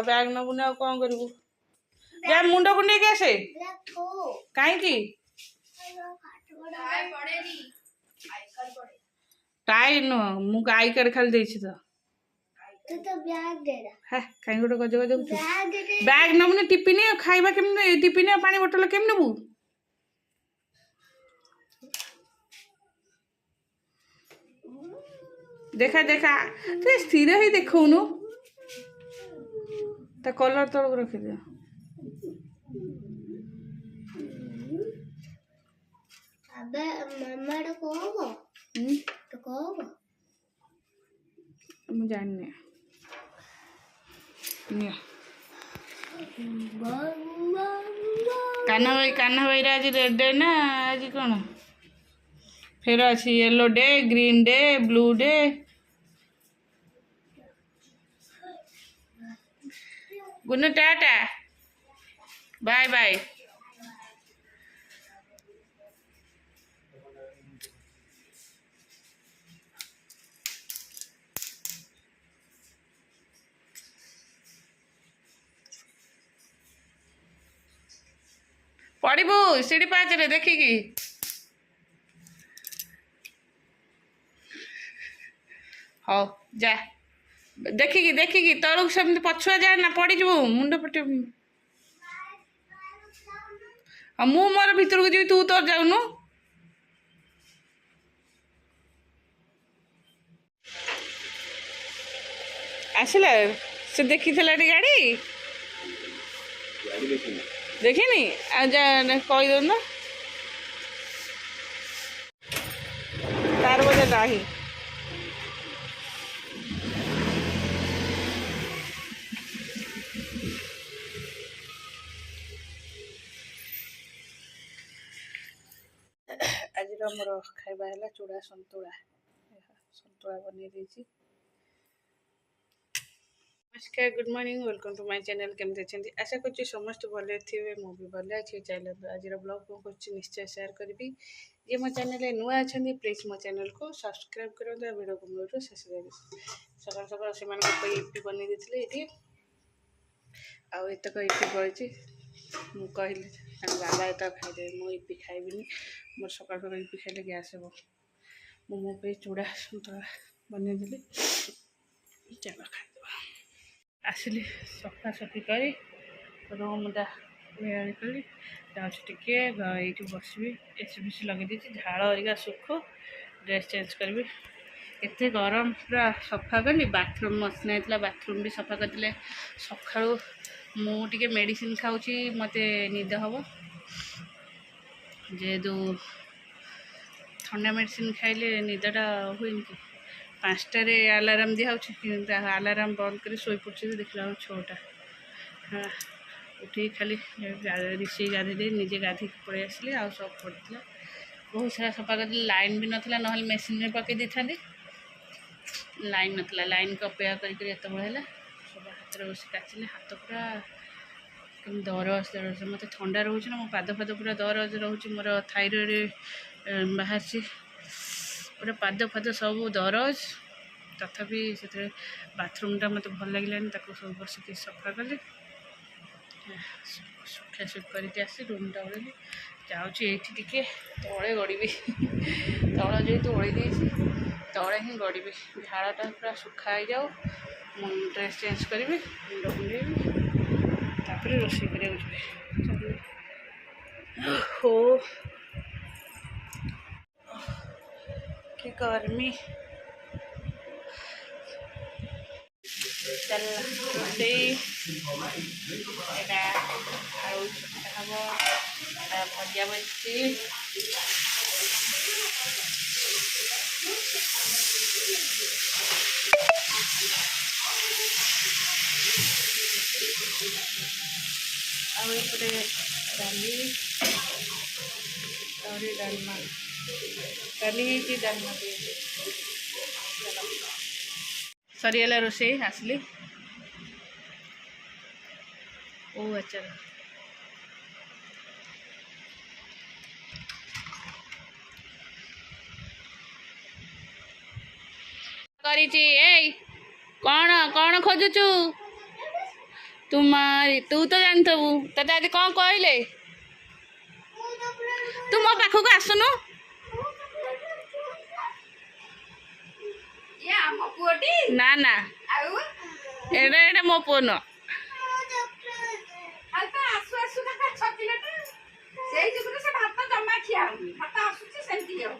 आ bag नबुने आ कौन करू जा मुंड कुंडे कैसे कहीं टाई नुह मु आई कार्ड खाली देछि तो तो बैग दे है कहीं गोटे गज गज बैग नबुने टिफिन खाइबा केमने टिफिन पानी बोतल केम नबु देखा देखा तू स्थिर ही देखौनु ता कलर तलक रखि दे अबे मम्मा तो को मु जानने निया कान्हा भाई आज रेड डे ना आज कौन फिर अच्छी yellow day green day blue day गुन्नू टाटा बाय बाय पड़बू सीढ़ी पाचरे देखिकी हाँ जा देखिकी देखिकी तलक सेमती पछुआ जा ना पड़जु मुंड पटे मु मोर भीतर को जी तू तोर जाऊनु आसला से देखी गाड़ी देखिनी जा कही दो ना तार बोझे नाही आज मोर खाइबा है चूड़ा संतुला संतुला बन देती नमस्कार good morning welcome to my channel केमती अच्छे आशा कर समस्त भले थे मुझे भले अच्छे चैनल आज ब्लॉग कौन कर निश्चय शेयर करी जे मो चैनल नुआ अच्छा प्लीज मो चैनल को सब्सक्राइब करूँ वीडियो को मूल शेष सकाल सकाल से इपी बन देते ये आतक इपी पड़ी मुझे कहली बाबा एत खाईदे मु इपी खाइबी मोर सकाल सकाल इपी खाइले गैस हे मो पे चूड़ा संतुला बनईदेली चलो खाई आसली सफा सफी कर रूमटा मेरा कली टे ये बसबी एसी बेसी लगे देती झाड़ हरिका सुख ड्रेस चेंज करी एत गरम पूरा सफा कली बाथरूम मसना होता बाथरूम भी सफा करदे सका मुझे मेडिसिन खाऊँ मत निद हम जेहेतु ठंडा मेडिसिन खाइले निदटा हुए कि 5टारे अलार्म दिखाऊँ अलार्म बंद कर शोई पड़ी देखला 6टा हाँ उठी खाली रिसे गाधे निजे गाधे पड़े आसली आ सब पड़ा बहुत सारा सफा कर लाइन भी नाला ना मेसीन में पकई दी था लाइन नाला लाइन को अपेक्षा करते सब हाथ में बस काचिले हाथ पूरा कम दरज दरज मत ठंडा रोच ना मो पाद फाद पूरा दरज रोच मोर थायरॉइड बाहर पूरा पाद फाद सब दरज तथापि से बाथरूमटा मत भल लगे सब बस सफा कली सुखा सुख करके आसी रूमटा ओढ़ी जाऊँगी टे तले गड़ी तल जेहतु ओढ़ी तले ही गड़ी झाड़टा पूरा सुखा हो जाऊ ड्रेस चेंज करी मुंड कुंडे रोषे कर हो कि गर्मी चल रोषे आलू हम भजा बची आउे डाली डालमा डाली डालमा सरीगला रोषे आसली ओ अच्छा कौन कौन खोजुचु तुम्हारी तू तो जानथबु तते आज कौन कहले तू मो पाखक आसुनु ना ना एडे एडे मो पुओ न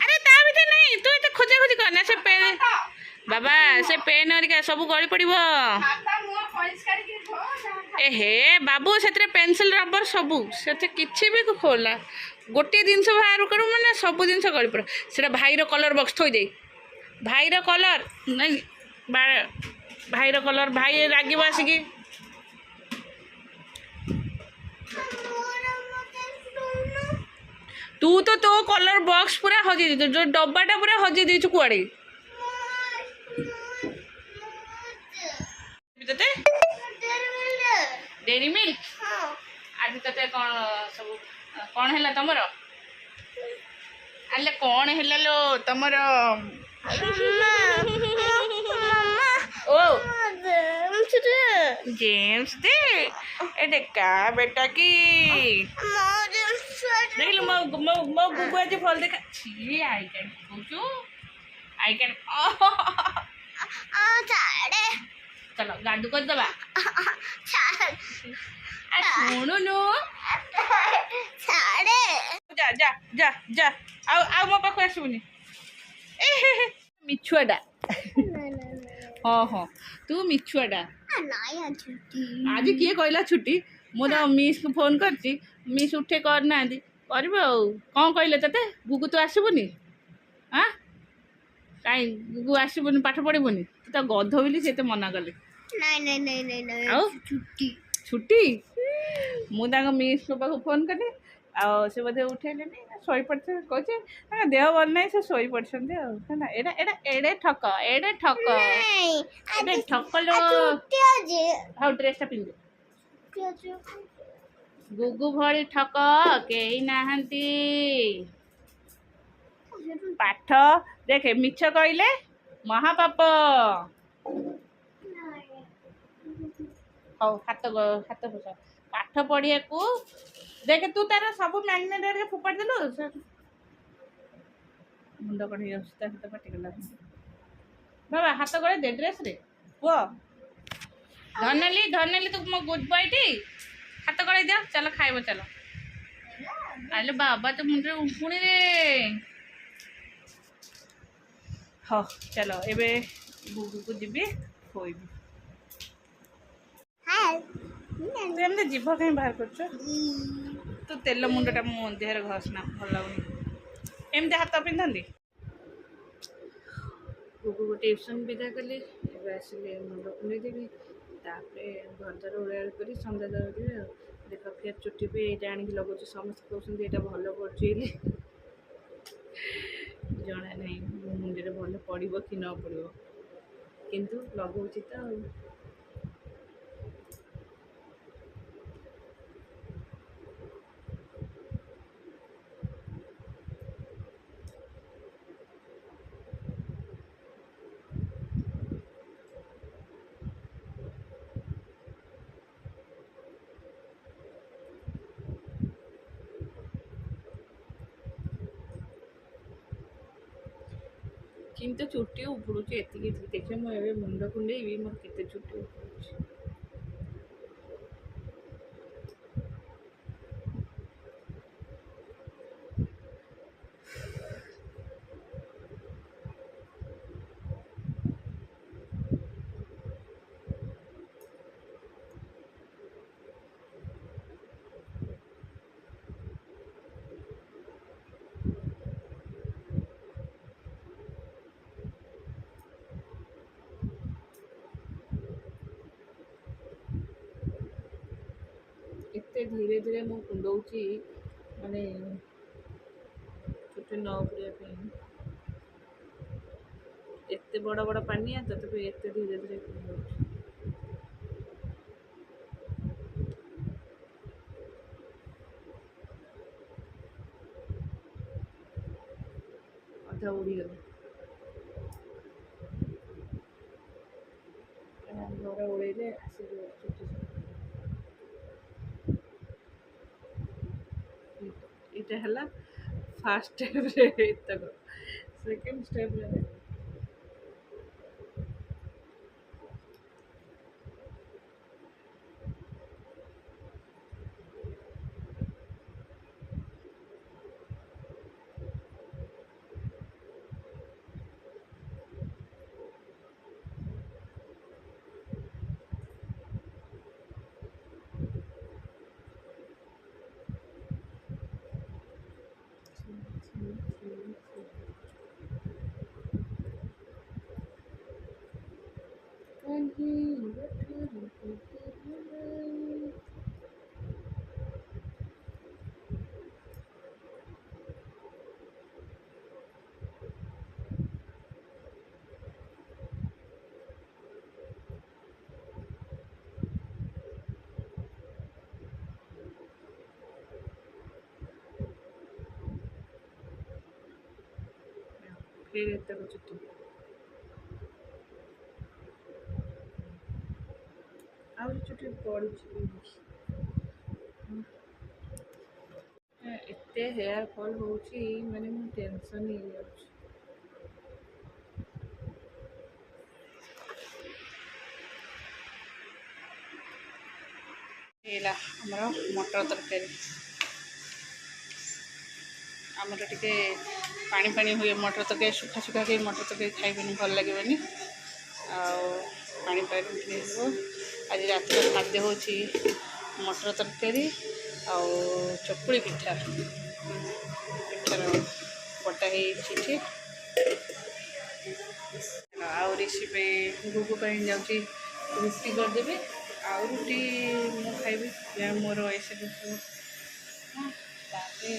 अरे ता भीतर नहीं तू तो खोजा खोजी करना से पेन बाबा से पेन हरिका सब गड़ी पड़िबो ए हे बाबू से पेनसिल रबर सबू से किसी भी खोला गोटे जिनस बाहर करू मैंने सब जिन गड़ी पड़ से भाईर कलर बक्स थोई दे भाईर कलर नहीं भाईर कलर भाई राग आसिकी तू तो कलर बॉक्स पूरा हजि दे जो डब्बाटा पूरा हजि देछु कुआडे तते डेरी मिल्क आज तते कौन सब कौन हैला तमर अल्ले कौन हैला लो तमर ओ जेम्स दे ए देखा बेटा की देख लो मो गुगु आज फल देखा छी आई कैन पूछू आई कैन चलो गाडू कर दबा सुनो नो जा जा जा जा आओ मो पाख आसुनी मिछुआडा हाँ हाँ तू मिछुआडा आज किए कहला छुट्टी मुझे मिस को फोन करती मिस उठे करना करबो कौन कहले तते गुगु तो आसबुनी हाँ कहीं गुगु आसबुनी पाठ पढ़बुनी तू तो गध बोली से मना कले छुट्टी मुझे मिस को पाख फोन कली से बोधे उठेले शोई पड़ते कहे देह भल ना से शोई पड़ते एडे ठक एडे ठक एडे ठक लो हाँ ड्रेसटा पिंधे गुगु भली ठक कई नाहंती पाठ देखे मिछ कहले महापाप हौ हाथ हाथ पोछ पाठ पढ़िया को देखे तू तार सब मैग्नेट फोपाड़ देलु मुंड कण हाथ पाटिगला बाबा हाथ गड़े दे ड्रेस रे पुओ धनेली तू मो गुड बॉय टी हाथ गड़े दियो चलो खाइबो चलो आले बाबा तो मुंडे उठुनी रे हाँ चलो एबे गुगु को जीबी खोइबी एमती जीभ कहीं बाहर कर तू तेल मुंडटा मो देहर घसना भल लगुनि एमती हाथ पिंधती गुगु को ट्यूशन विदा कली आसिले मुंड कुंडेदेवी घर द्वार ओड़ा कर सन्ध्या देवी देख फिर चुट्टी भी ये आनिक लगुच समस्त कहते यहाँ भल कर जना ना मुंडे भल पड़ो कि न पड़ो किंतु लगुच तो किंतु चुट्टी उपड़ुची एति देखे मुझे मुंड कुंडे मोर केते चुट्टी उपड़ुची एते धीरे धीरे मु कुंडौची माने चुट्टी न उपड़िया एते बड़ बड़ पानिया तथापि एते धीरे धीरे कुंडौची अधा उड़ीगला घर उड़े आस चुट्टी ଏଇଟା ହେଲା ଫାର୍ଷ୍ଟ ଷ୍ଟେପ୍ରେ ଏତକ, ସେକେଣ୍ଡ ଷ୍ଟେପ୍ରେ फिर ଏତକ ଚୁଟି ଆହୁରି ଚୁଟି ପଡ଼ୁଛି। ଏତେ ହେୟାର ଫଲ୍ ହେଉଛି ମାନେ ମୁଁ ଟେନସନ୍ ହେଇଯାଉଛି। ହେଇଲା ଆମର ମଟର ତରକାରୀ। ଆମର ଟିକେ ପାଣି ପାଣି ହୁଏ ମଟର ତରକାରୀ, ଶୁଖା ଶୁଖା କେହି ମଟର ତରକାରୀ ଖାଇବେନି, ଭଲ ଲାଗିବନି। ଆଉ ପାଣି ପାଣି ହେଇଯିବ। ଆଜି ରାତିର ଖାଦ୍ୟ ହେଉଛି ମଟର ତରକାରୀ ଆଉ ଚକୁଳି ପିଠା। ପିଠାର ବଟା ହେଇଛି ଏଠି। ଆଉ ରେସିପି ଗୁଗୁ ପାଇଁ ଯାଉଛି ରୁଟି କରିଦେବି। ଆଉ ରୁଟି ମୁଁ ଖାଇବି, ମୋର ଏସବୁ ତାପରେ